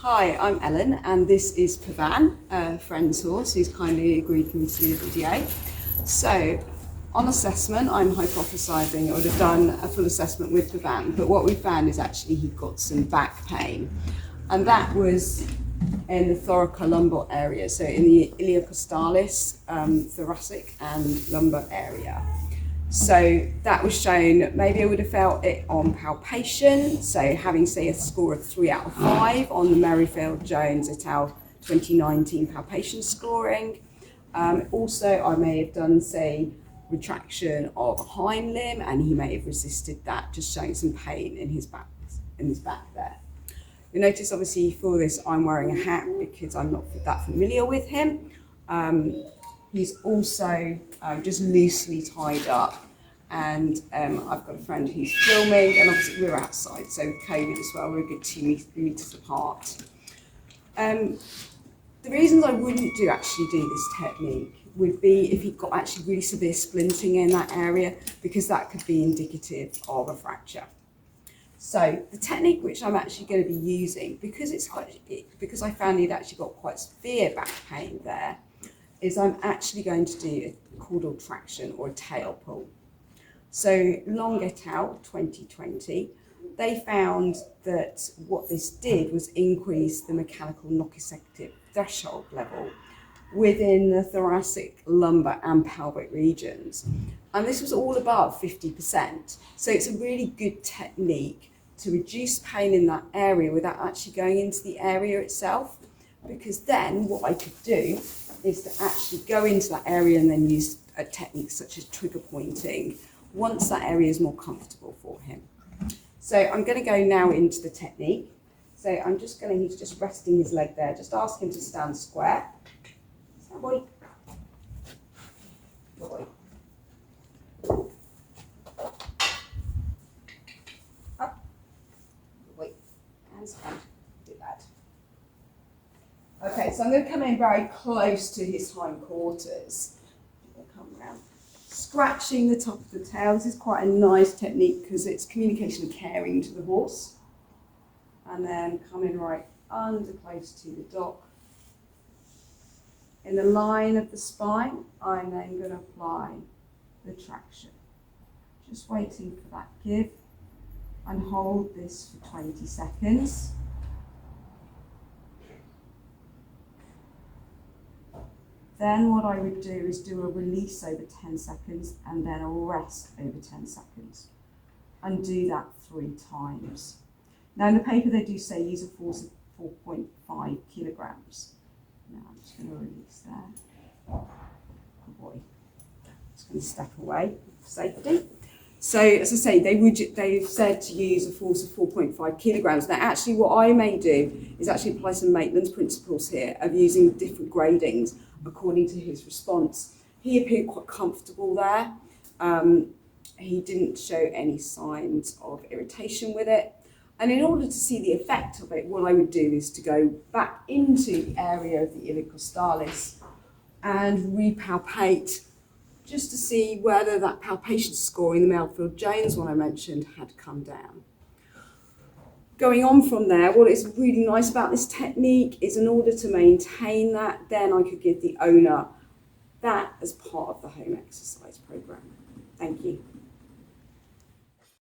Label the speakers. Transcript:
Speaker 1: Hi, I'm Ellen and this is Pavan, a friend's horse who's kindly agreed for me to do the video. So, on assessment, I'm hypothesising I would have done a full assessment with Pavan, but what we found is actually he got some back pain, and that was in the thoracolumbar area, so in the iliocostalis, thoracic and lumbar area. So that was shown, maybe I would have felt it on palpation, so having, say, a score of 3 out of 5 on the Merrifield-Jones et al. 2019 palpation scoring. Also, I may have done, say, retraction of a hind limb, and he may have resisted that, just showing some pain in his back there. You'll notice, obviously, for this, I'm wearing a hat because I'm not that familiar with him. He's also just loosely tied up, and I've got a friend who's filming, and obviously we're outside, so with COVID as well, we're a good 2 meters apart. The reasons I wouldn't actually do this technique would be if you've got actually really severe splinting in that area, because that could be indicative of a fracture. So the technique which I'm actually going to be using, because I found he'd actually got quite severe back pain there, is I'm actually going to do a caudal traction or a tail pull. So Long et al. 2020, they found that what this did was increase the mechanical nociceptive threshold level within the thoracic, lumbar and pelvic regions. And this was all above 50%. So it's a really good technique to reduce pain in that area without actually going into the area itself, because then what I could do is to actually go into that area and then use a technique such as trigger pointing once that area is more comfortable for him. So I'm going to go now into the technique. So he's just resting his leg there. Just ask him to stand square. Stand, boy. Good boy. Up. Good boy. And stand. Do that. Okay, so I'm going to come in very close to his hindquarters. Come round. Scratching the top of the tail. This is quite a nice technique because it's communication and caring to the horse. And then coming right under close to the dock. In the line of the spine, I'm then going to apply the traction. Just waiting for that give, and hold this for 20 seconds. Then what I would do is do a release over 10 seconds and then a rest over 10 seconds. And do that 3 times. Now in the paper they do say use a force of 4.5 kilograms. Now I'm just going to release there. Good boy. Just going to step away for safety. So as I say, they've said to use a force of 4.5 kilograms. Now actually what I may do is actually apply some Maitland's principles here of using different gradings according to his response. He appeared quite comfortable there. He didn't show any signs of irritation with it. And in order to see the effect of it, what I would do is to go back into the area of the iliocostalis and repalpate, just to see whether that palpation score in the Merrifield-Jones one I mentioned had come down. Going on from there, what is really nice about this technique is in order to maintain that, then I could give the owner that as part of the home exercise program. Thank you.